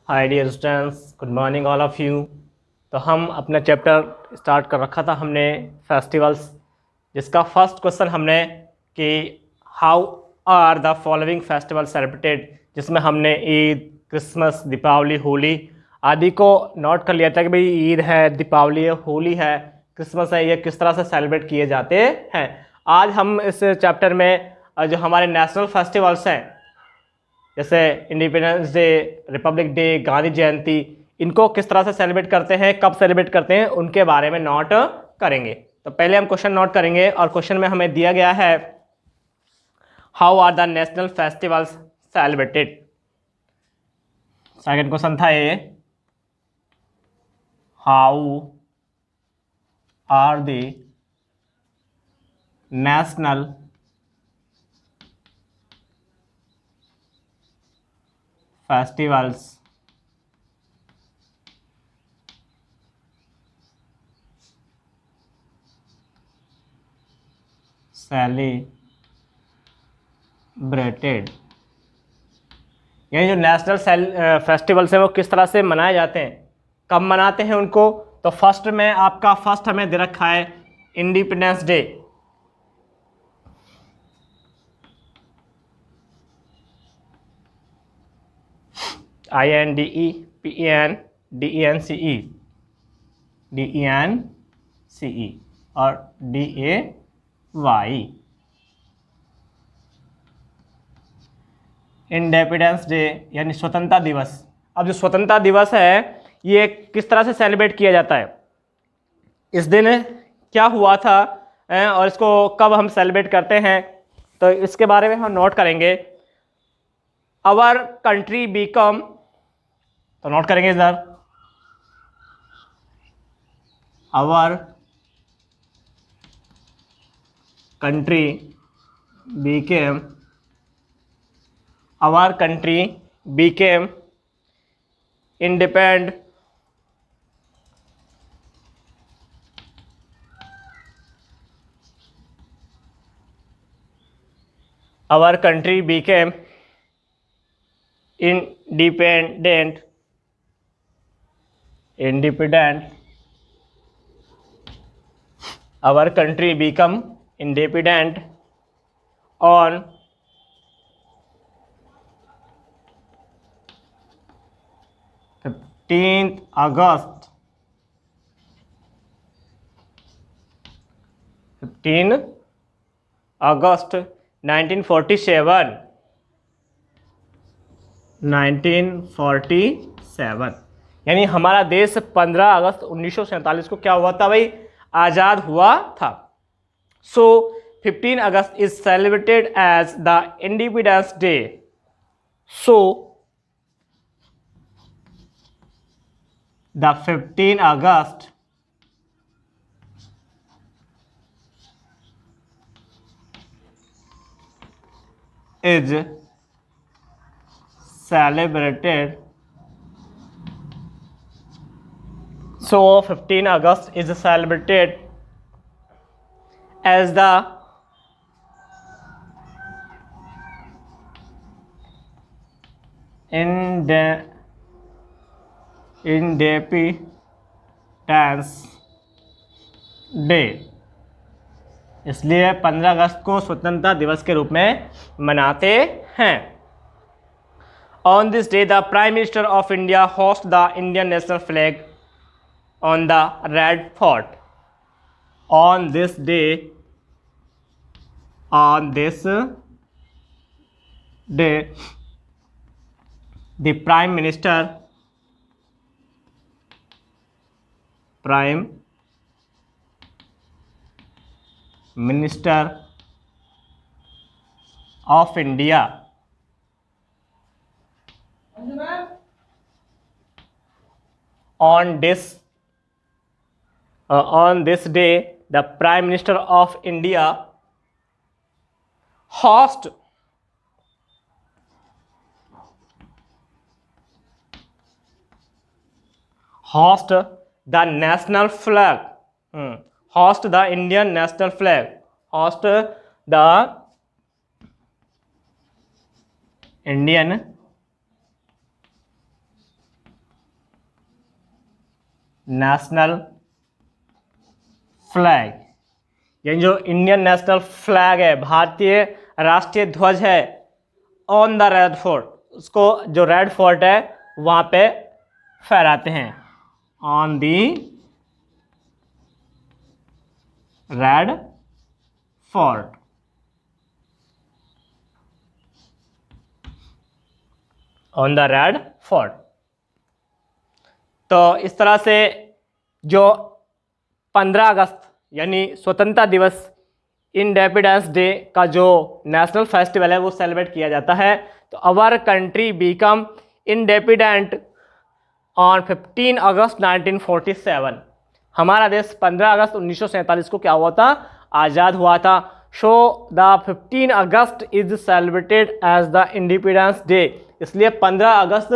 Hi dear students, good morning all of you. तो हम अपना चैप्टर स्टार्ट कर रखा था हमने फेस्टिवल्स, जिसका फर्स्ट क्वेश्चन हमने कि how are the following festival celebrated, जिसमें हमने ईद, क्रिसमस, दीपावली, होली आदि को नोट कर लिया था कि भाई ईद है, दीपावली है, होली है, क्रिसमस है, ये किस तरह से सेलिब्रेट किए जाते हैं। आज हम इस चैप्टर में जो हमारे नेशनल फेस्टिवल्स हैं, जैसे independence day, republic day, Gandhi Jayanti, इनको किस तरह से सेलिब्रेट करते हैं, कब सेलिब्रेट करते हैं, उनके बारे में नोट करेंगे। तो पहले हम क्वेश्चन नोट करेंगे और क्वेश्चन में हमें दिया गया है how are the national festivals celebrated. Second question था ये, how are the national festivals celebrated, यानी जो नेशनल फेस्टिवल्स हैं वो किस तरह से मनाए जाते हैं, कब मनाते हैं उनको। तो फर्स्ट में आपका फर्स्ट हमें दे रखा है इंडिपेंडेंस डे। INDEPENDENCE और DAY, इंडिपेंडेंस डे यानी स्वतंत्रता दिवस। अब जो स्वतंत्रता दिवस है ये किस तरह से सेलिब्रेट किया जाता है, इस दिन क्या हुआ था और इसको कब हम सेलिब्रेट करते हैं, तो इसके बारे में हम नोट करेंगे। आवर कंट्री बिकम, तो नोट करेंगे इधर, our country became, our country became independent our country became independent our country become independent on 15th August 1947 यानी हमारा देश 15 अगस्त 1947 को क्या हुआ था भाई, आज़ाद हुआ था। So 15 August is celebrated as the independence day. So the 15 August is celebrated, so 15 August is celebrated as the independence day, इसलिए 15 अगस्त को स्वतंत्रता दिवस के रूप में मनाते हैं। On this day the prime minister of India host the Indian national flag on the red fort. On this day the prime minister of India on this day the Prime Minister of India host the national flag, host the Indian national flag, host the Indian national flag, यानी जो Indian national flag है, भारतीय राष्ट्रीय ध्वज है, on the red fort, उसको जो red fort है वहां पे फहराते हैं, on the red fort. On the red fort. तो इस तरह से जो 15 अगस्त यानी स्वतंत्रता दिवस, इंडिपेंडेंस डे का जो नेशनल फेस्टिवल है वो सेलिब्रेट किया जाता है। तो our country become independent on 15 August 1947। हमारा देश 15 अगस्त 1947 को क्या हुआ था, आज़ाद हुआ था। So the 15 August is celebrated as the independence day, इसलिए 15 अगस्त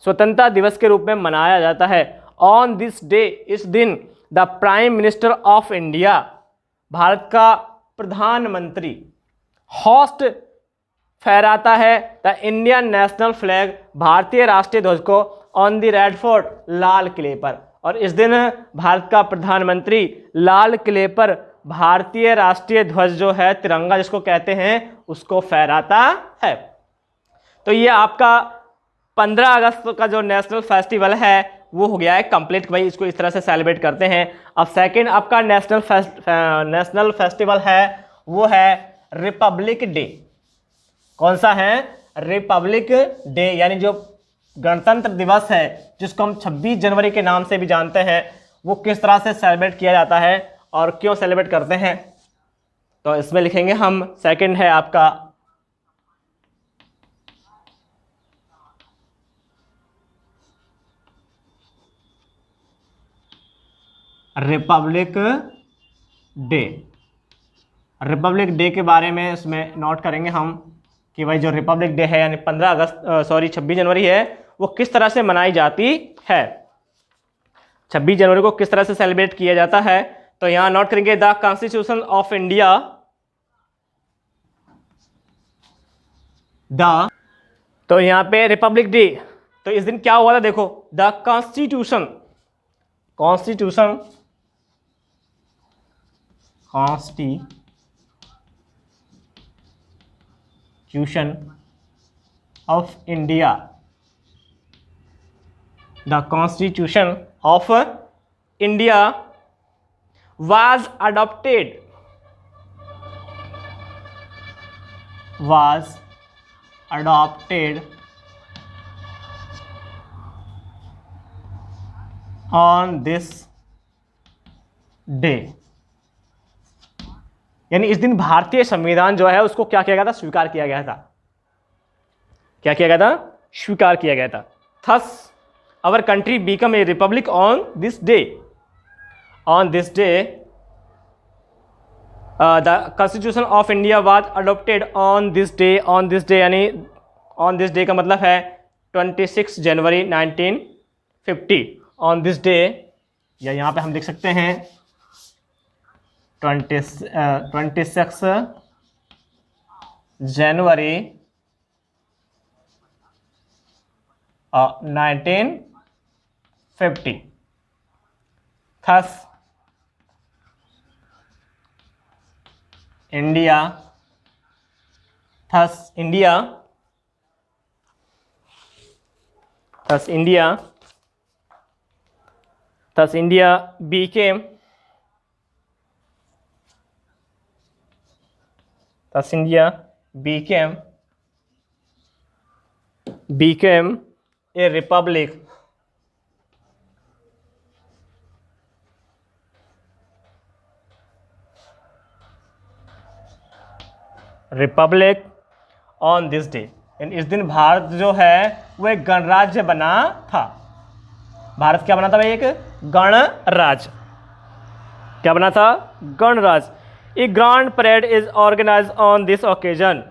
स्वतंत्रता दिवस के रूप में मनाया जाता है। ऑन दिस डे, इस दिन the prime minister of India, Bharat का प्रधानमंत्री, होस्ट फहराता है द इंडियन नेशनल फ्लैग, भारतीय राष्ट्रीय ध्वज को, ऑन द रेड फोर्ट, लाल किले पर। और इस दिन भारत का प्रधानमंत्री लाल किले पर भारतीय राष्ट्रीय ध्वज जो है, तिरंगा जिसको कहते हैं, उसको फहराता है। तो ये आपका 15 अगस्त का जो नेशनल फेस्टिवल है वो हो गया है कंप्लीट, भाई इसको इस तरह से सेलिब्रेट करते हैं। अब सेकंड आपका नेशनल फेस्टिवल है वो है रिपब्लिक डे। कौन सा है, रिपब्लिक डे, यानी जो गणतंत्र दिवस है जिसको हम 26 जनवरी के नाम से भी जानते हैं, वो किस तरह से सेलिब्रेट किया जाता है और क्यों सेलिब्रेट करते हैं। तो इसमें लिखेंगे हम, सेकंड है आपका रिपब्लिक डे। रिपब्लिक डे के बारे में इसमें नोट करेंगे हम कि भाई जो रिपब्लिक डे है यानी 26 जनवरी है वो किस तरह से मनाई जाती है, 26 जनवरी को किस तरह से सेलिब्रेट किया जाता है। तो यहां नोट करेंगे द कॉन्स्टिट्यूशन ऑफ इंडिया, तो यहां पे रिपब्लिक डे, तो इस दिन क्या हुआ था, देखो the constitution of India, the constitution of India was adopted on this day, यानी इस दिन भारतीय संविधान जो है उसको क्या किया गया था, स्वीकार किया गया था। क्या किया गया था, स्वीकार किया गया था। Thus our country become a republic on this day. On this day, the Constitution of India was adopted on this day. On this day यानी on this day का मतलब है 26 जनवरी 1950। On this day, या यहाँ पे हम देख सकते हैं 26 जनवरी 1950। Thus India became a republic on this day. इस दिन भारत जो है वो एक गणराज्य बना था। भारत क्या बना था भाई, एक गणराज्य। क्या बना था, गणराज्य। A grand parade is organize on this occasion.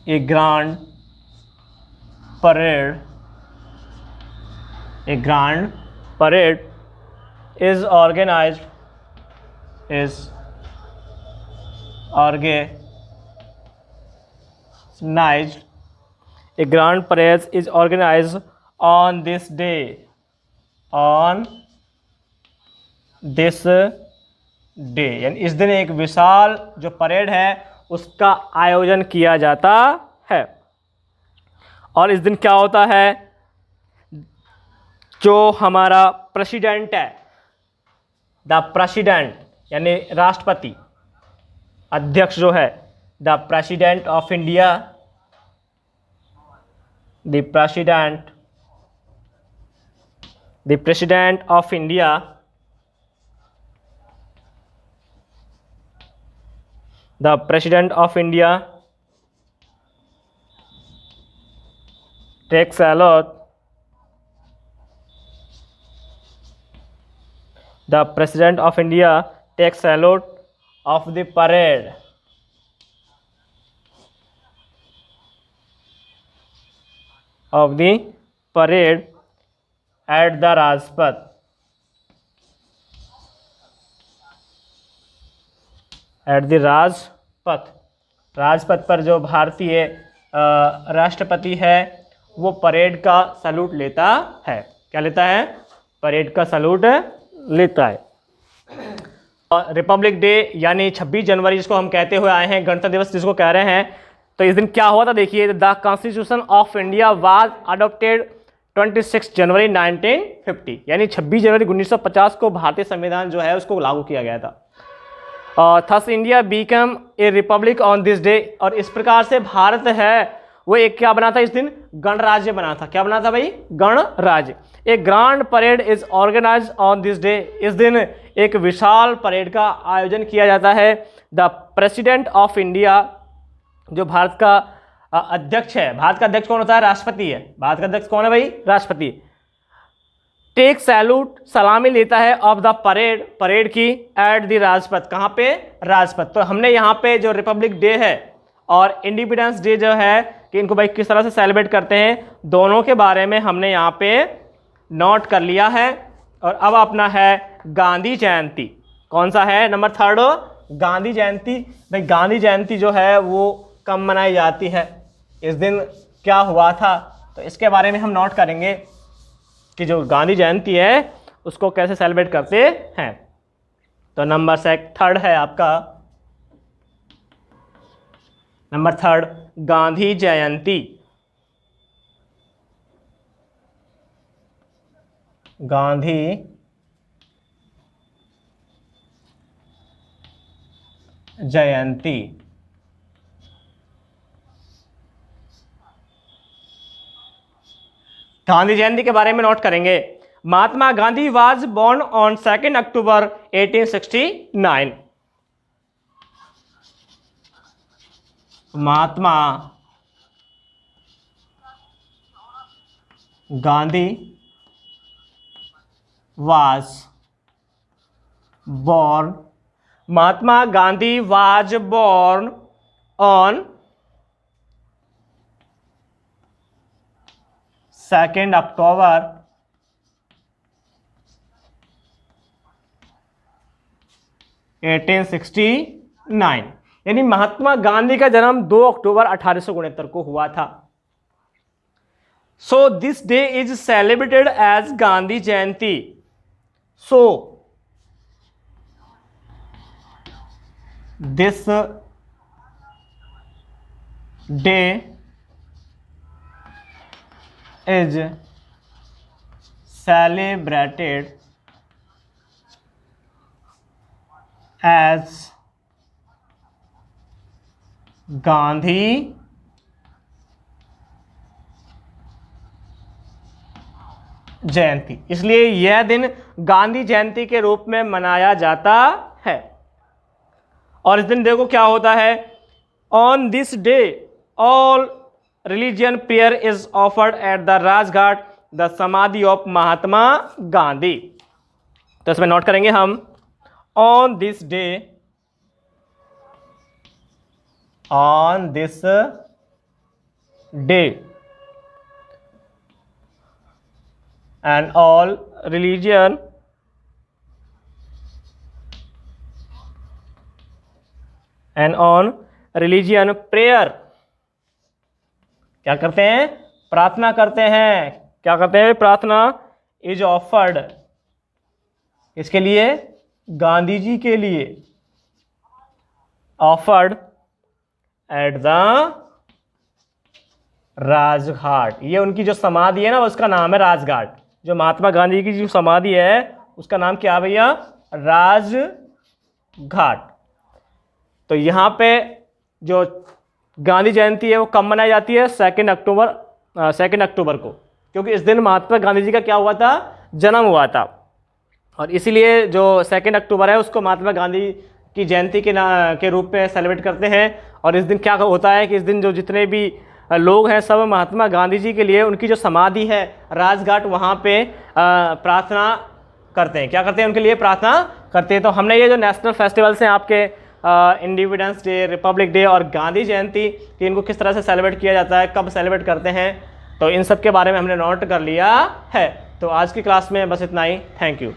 A grand parade is organized a grand parade is organize on this day, on this day, यानी इस दिन एक विशाल जो परेड है उसका आयोजन किया जाता है। और इस दिन क्या होता है, जो हमारा प्रेसिडेंट है, द प्रेसिडेंट यानी राष्ट्रपति, अध्यक्ष जो है, the president of India, the president of India the President of India takes salute, the President of India takes salute of the parade, at the Rajpath, at the Rajpath, Rajpath पर जो भारतीय राष्ट्रपति है वो परेड का सैल्यूट लेता है। क्या लेता है? परेड का सैल्यूट लेता है। और रिपब्लिक डे यानी 26 जनवरी जिसको हम कहते हुए आए हैं, गणतंत्र दिवस जिसको कह रहे हैं, तो इस दिन क्या हुआ था देखिए, the constitution of India was adopted 26 जनवरी 1950, यानी 26 जनवरी 1950 को भारतीय संविधान जो है उसको लागू किया गया था। Thus India become a republic on this day, और इस प्रकार से भारत है वो एक क्या बना था इस दिन? गणराज्य बना था। क्या बना था भाई? गणराज्य। A grand parade is organize on this day, इस दिन एक विशाल परेड का आयोजन किया जाता है। द प्रेसिडेंट ऑफ इंडिया, जो भारत का अध्यक्ष है, भारत का अध्यक्ष कौन होता है? राष्ट्रपति है। भारत का अध्यक्ष कौन है भाई? राष्ट्रपति। टेक सैल्यूट, सलामी लेता है, ऑफ द परेड, परेड की, एट द राजपथ, कहाँ पे? राजपथ। तो हमने यहाँ पे जो रिपब्लिक डे है और इंडिपेंडेंस डे जो है कि इनको भाई किस तरह से सेलिब्रेट करते हैं, दोनों के बारे में हमने यहाँ पे नोट कर लिया है। और अब अपना है गांधी जयंती। कौन सा है? नंबर 3, गांधी जयंती। भाई गांधी जयंती जो है वो कब मनाई जाती है, इस दिन क्या हुआ था, तो इसके बारे में हम नोट करेंगे कि जो गांधी जयंती है उसको कैसे सेलिब्रेट करते हैं। तो नंबर 3 है आपका, नंबर 3 गांधी जयंती। गांधी जयंती। गांधी जयंती के बारे में नोट करेंगे। Mahatma Gandhi was born on 2 October 1869। Mahatma Gandhi was born, Mahatma Gandhi was born on 2 October 1869, यानी महात्मा गांधी का जन्म 2 अक्टूबर 1869 को हुआ था। So this day is celebrated as Gandhi Jayanti. So this day is celebrated as Gandhi Jayanti, इसलिए यह दिन गांधी जयंती के रूप में मनाया जाता है। और इस दिन देखो क्या होता है, on this day all religion prayer is offered at the Rajghat, the समाधि ऑफ महात्मा गांधी। तो इसमें नोट करेंगे हम, on this day, on this day and all religion and on religion prayer, क्या करते हैं? प्रार्थना करते हैं। क्या करते हैं? प्रार्थना इज ऑफर्ड, इसके लिए? गांधी जी के लिए। ऑफर्ड एट द राजघाट, ये उनकी जो समाधि है ना उसका नाम है राजघाट। जो महात्मा गांधी की जो समाधि है उसका नाम क्या भैया? राजघाट। तो यहाँ पे जो गांधी जयंती है वो कब मनाई जाती है? 2 अक्टूबर को, क्योंकि इस दिन महात्मा गांधी जी का क्या हुआ था? जन्म हुआ था। और इसीलिए जो 2 अक्टूबर है उसको महात्मा गांधी की जयंती के रूप में सेलिब्रेट करते हैं। और इस दिन क्या होता है कि इस दिन जो जितने भी लोग हैं सब महात्मा गांधी जी के लिए उनकी जो समाधि है राजघाट वहाँ पे प्रार्थना करते हैं। क्या करते हैं? उनके लिए प्रार्थना करते हैं। तो हमने ये जो नेशनल फेस्टिवल्स हैं आपके इंडिपेंडेंस डे, रिपब्लिक डे और गांधी जयंती, कि इनको किस तरह से सेलिब्रेट किया जाता है, कब सेलिब्रेट करते हैं, तो इन सब के बारे में हमने नोट कर लिया है। तो आज की क्लास में बस इतना ही। Thank you.